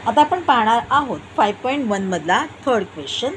आता आपण पाहणार आहोत 5.1 मधला third question.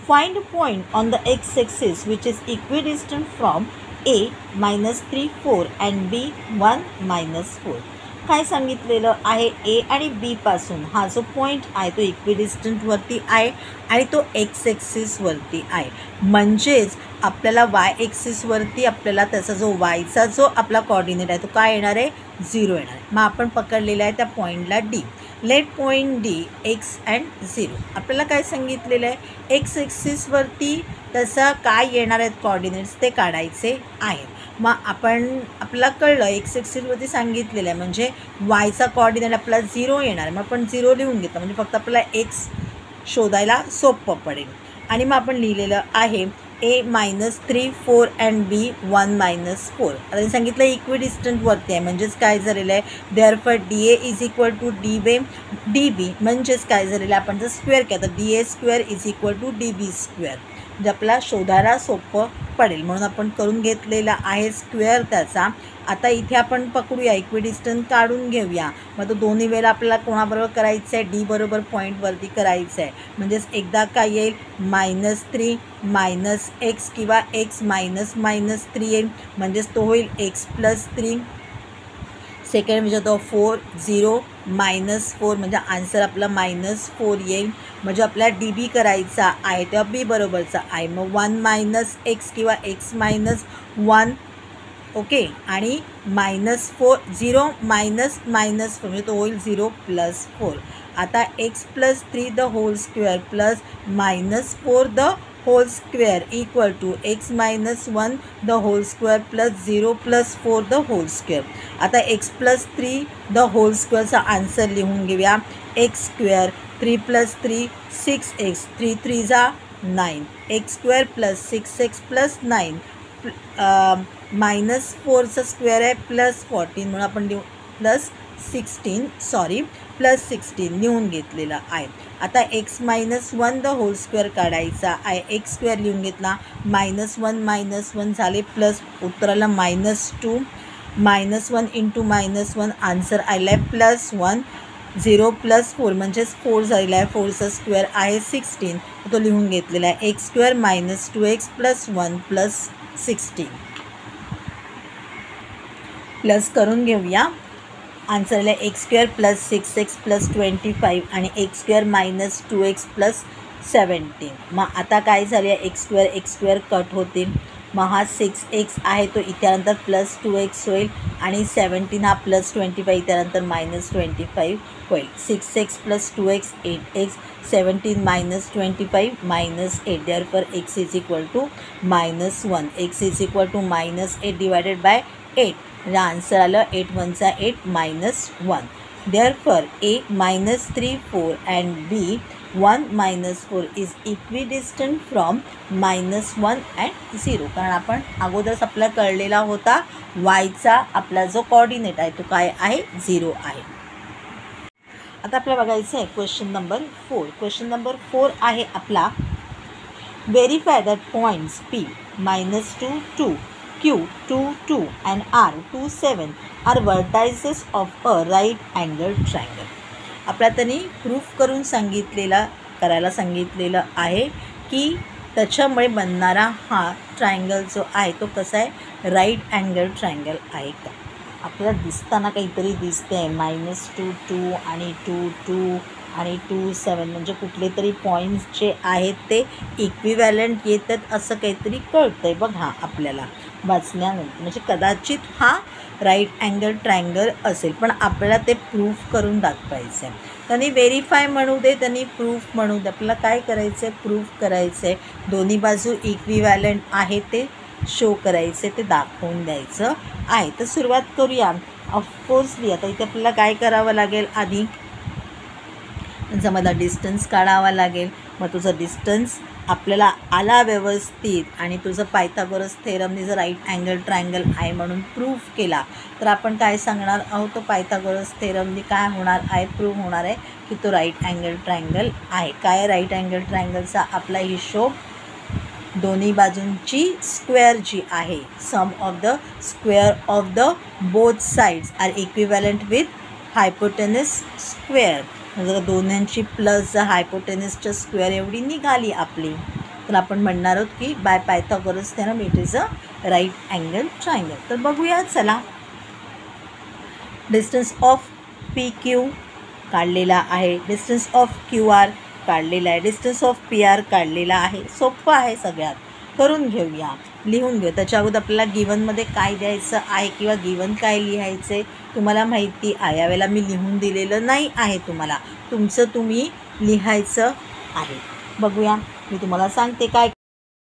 Find point on the X axis which is equidistant from A -3 4 and B 1 -4. काय सांगितलेलं आहे, ए आणि बी पासून हा जो पॉईंट आहे तो इक्विडिस्टंटवरती आहे आणि तो एक्स एक्सिसवरती आहे. म्हणजेच आपल्याला वाय एक्सिसवरती आपल्याला त्याचा जो वायचा जो आपला कॉर्डिनेट आहे तो काय येणार आहे, 0 येणार आहे. मग आपण पकडलेला आहे त्या पॉईंटला D. Let point D X and 0. आपल्याला काय सांगितलेलं आहे, एक्स एक्सिसवरती त्याचा काय येणार आहेत कॉर्डिनेट्स ते काढायचे आहेत. मग आपल्याला कळलं एक्स एक्सिसवरती सांगितलेलं आहे म्हणजे वायचा कॉर्डिनेट आपला 0 येणार. मग आपण 0 लिहून घेतो म्हणजे फक्त आपल्याला एक्स शोधायला सोपं पडेल. आणि मग आपण लिहिलेलं आहे ए -3 4 अँड बी 1 -4. आता सांगितलं इक्विडिस्टंटवरती आहे म्हणजेच काय झालेलं आहे, therefore D A is equal to D B म्हणजेच काय झालेलं आहे, आपण जर स्क्वेअर केलं तर D A square is equal to D B square. म्हणजे आपल्याला शोधायला सोपं पडेल म्हणून आपण करून घेतलेला आहे स्क्वेअर त्याचा. आता इथे आपण पकडूया इक्विडिस्टंट काढून घेऊया. मग तो दोन्ही वेळेला आपल्याला कोणाबरोबर करायचं आहे, डी बरोबर पॉईंटवरती करायचं आहे. म्हणजेच एकदा काय येईल -3 -x किंवा x -3 येईल म्हणजेच तो होईल x +3. सेकंड म्हणजे तो 4 0 -4 म्हणजे आन्सर आपला -4 येईल. म्हणजे आपल्याला डी बी करायचा आहे तेव्हा बी बरोबरचा आहे. मग 1 -x किंवा x -1 ओके आणि -4 0 -4 म्हणजे तो होईल 0 +4. आता x +3 the whole square plus -4 the whole square equal to x -1 the whole square plus 0 +4 the whole square. आता x +3 द होल स्क्वेअरचा आन्सर लिहून घेऊया. एक्स स्क्वेअर 3 + 3 6x 3 3 जा 9 x स्क्वेअर प्लस 6x + 9 -4चा स्क्वेअर आहे +14 म्हणून आपण लिहू +16 लिहून घेतलेला आहे. आता x -1 द होल स्क्वेअर काढायचा आहे. एक्स स्क्वेअर लिहून घेतला -1 -1 झाले प्लस उत्तराला -2 -1 × -1 आन्सर आला आहे +1 0 +4 म्हणजेच 4 झालेला आहे. 4चा स्क्वेअर आहे 16 तो लिहून घेतलेला आहे. एक्स स्क्वेअर -2x + 1 + 16 प्लस करून घेऊया. आन्सरला एक्स स्क्वेअर + 6x + 25 आणि एक्स स्क्वेअर -2x + 17. मग आता काय झाले, एक्स स्क्वेअर कट होतील. मग हा 6x आहे तो इत्यानंतर +2x होईल आणि 17 हा +25 त्यानंतर -25 होईल. 6x + 2x 8x 17 -25 -8 therefore x is equal to -1. x is equal to -8 divided by 8 म्हणजे आन्सर आलं 8 1 = 8 -1. Therefore a -3 4 and b 1 -4 is equidistant from -1 and 0. कारण आपण अगोदरच आपल्याला कळलेला होता वायचा आपला जो कॉर्डिनेट आहे तो काय आहे, 0 आहे. आता आपल्याला बघायचं आहे क्वेश्चन नंबर 4. क्वेश्चन नंबर 4 आहे आपला verify that points p -2 2 Q 2 2 and R 2 7 are vertices of a right angled triangle. आपल्याला त्यांनी प्रूफ करून करायला सांगितलेलं आहे की त्याच्यामुळे बनणारा हा ट्रायंगल जो आहे तो कसा आहे, राईट अँगल ट्रायंगल आहे का. आपल्याला दिसताना काहीतरी दिसते आहे -2 2 आणि 2 2 आणि 2 7 म्हणजे कुठले तरी पॉईंट्स जे आहेत ते इक्विव्हॅलंट येतात असं काहीतरी कळतं आहे बघा आपल्याला वाचल्यानंतर. म्हणजे कदाचित हा राईट अँगल ट्रायंगल असेल पण आपल्याला ते प्रूफ करून दाखवायचं आहे. त्यांनी व्हेरीफाय म्हणू दे, त्यांनी प्रूफ म्हणू दे, आपल्याला काय करायचं आहे, प्रूफ करायचं आहे. दोन्ही बाजू इक्विव्हॅलंट आहे ते शो करायचे, ते दाखवून द्यायचं आहे. तर सुरुवात करूया. ऑफकोर्सली आता इथे आपल्याला काय करावं लागेल, आधी त्यांचा मला डिस्टन्स काढावा लागेल. मग तुझं डिस्टन्स आपल्याला आला व्यवस्थित आणि तुझं पायथागोरस थेरमने जर राईट अँगल ट्रायंगल आहे म्हणून प्रूफ केला तर आपण काय सांगणार आहोत, तो पायथागोरस थेरमने काय होणार आहे, प्रूव्ह होणार आहे की तो राईट अँगल ट्रायंगल आहे. काय राईट अँगल ट्रायंगलचा आपला हिशोब, दोन्ही बाजूंची स्क्वेअर जी आहे, sum of the square of the both sides are equivalent with hypotenuse square. जर दोन्हींची प्लस जर हायपोटेनसच्या स्क्वेअर एवढी निघाली आपली, तर आपण म्हणणार आहोत की by Pythagoras theorem it is a right angle triangle. तर बघूया चला. डिस्टन्स ऑफ पी क्यू काढलेला आहे, डिस्टन्स ऑफ क्यू आर काढलेला आहे, डिस्टन्स ऑफ पी आर काढलेला आहे. सोपं आहे, सगळ्यात करून घेऊया, लिहून घेऊ. त्याच्या अगोदर आपल्याला गिवनमध्ये काय द्यायचं आहे किंवा गिवन काय लिहायचं आहे तुम्हाला माहिती आहे. यावेळेला मी लिहून दिलेलं नाही आहे, तुम्हाला तुमचं तुम्ही लिहायचं आहे. बघूया, मी तुम्हाला सांगते काय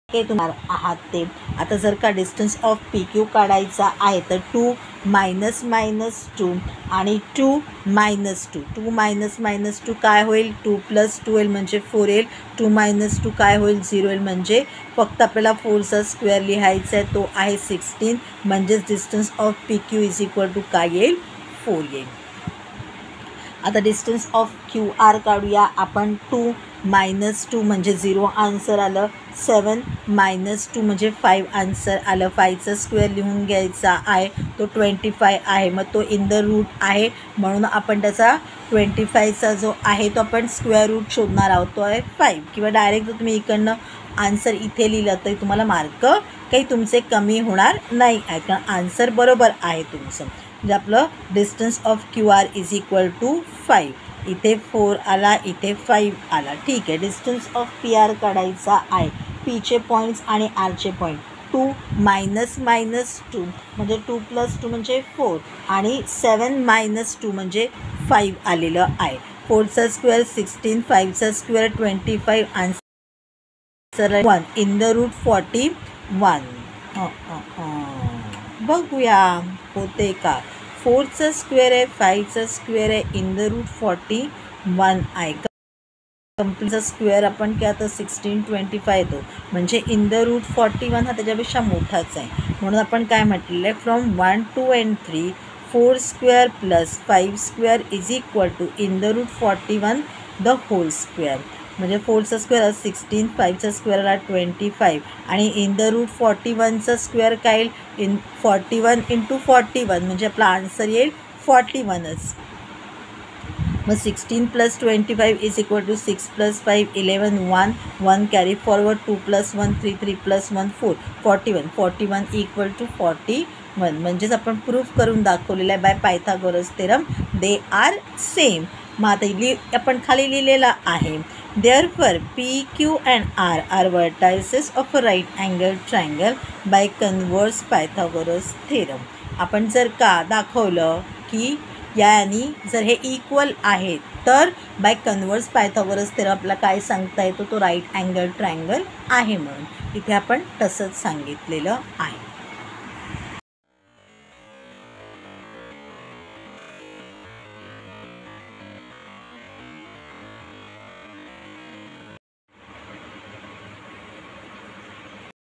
काय तुम्हाला आहात ते. आता जर का डिस्टन्स ऑफ पी क्यू काढायचा आहे तर 2 मायनस मायनस 2 आणि 2 मायनस 2. 2 मायनस मायनस 2 काय होईल? 2 प्लस 2 येईल म्हणजे 4 येईल. 2 मायनस 2 काय होईल? 0 येईल. म्हणजे फक्त आपल्याला 4चा स्क्वेअर लिहायचा आहे, तो आहे 16. म्हणजेच distance of P Q is equal to काय येईल? 4 येईल. आता डिस्टन्स ऑफ क्यू आर काढूया आपण. 2 मायनस 2 म्हणजे 0 आन्सर आलं. 7 मायनस 2 म्हणजे 5 आन्सर आलं. 5चा स्क्वेअर लिहून घ्यायचा आहे, तो 25 आहे. मग तो इन द रूट आहे म्हणून आपण त्याचा 25चा जो आहे तो आपण स्क्वेअर रूट शोधणार आहोत, तो आहे 5. किंवा डायरेक्ट जर तुम्ही इकडनं आन्सर इथे लिहिलं तरी तुम्हाला मार्क काही तुमचे कमी होणार नाही आहे, कारण आन्सर बरोबर आहे तुमचं. म्हणजे आपलं distance of Q R is equal to 5. इथे 4 आला, इथे 5 आला. ठीक आहे. डिस्टन्स ऑफ पी आर काढायचा आहे. पीचे पॉईंट्स आणि आरचे पॉईंट. 2 मायनस मायनस 2 म्हणजे 2 प्लस 2 म्हणजे 4 आणि 7 मायनस 2 म्हणजे 5 आलेलं आहे. 4चा स्क्वेअर 16, 5चा square 25, answer 1 in the root 41. बघूया होते का. 4चा स्क्वेअर आहे, 5चा स्क्वेअर आहे, इन द रूट 41 आहे. कंप्लीटचा स्क्वेअर आपण काय आता 16, 25 येतो, म्हणजे इन द रूट 41 हा त्याच्यापेक्षा मोठाच आहे. म्हणून आपण काय म्हटलेलं आहे, from 1, 2 and 3 4 square plus 5 square is equal to in the root 41 the whole square. म्हणजे 4चा स्क्वेअर 16, 5चा स्क्वेअर आला 25 आणि इन द रूट 41चा स्क्वेअर काय येईल? इन 41 इंटू 41 म्हणजे आपला आन्सर येईल 41च. मग 16 plus 25 is equal to 6 plus 5 11 1 1 carry forward 2 plus 1 3 3 plus 1 4 41 equal to 41. म्हणजेच आपण प्रूफ करून दाखवलेलं आहे by Pythagoras theorem they are same. मग आता आपण खाली लिहिलेला आहे, therefore P, Q and R are vertices of a right angle triangle by converse Pythagoras theorem. आपण जर का दाखवलं की यानी जर हे इक्वल आहे तर बाय कन्वर्स पायथागोरस थेरम आपल्याला काय सांगता येतो, तो राईट अँगल ट्रायंगल आहे म्हणून. इथे आपण तसंच सांगितलेलं आहे.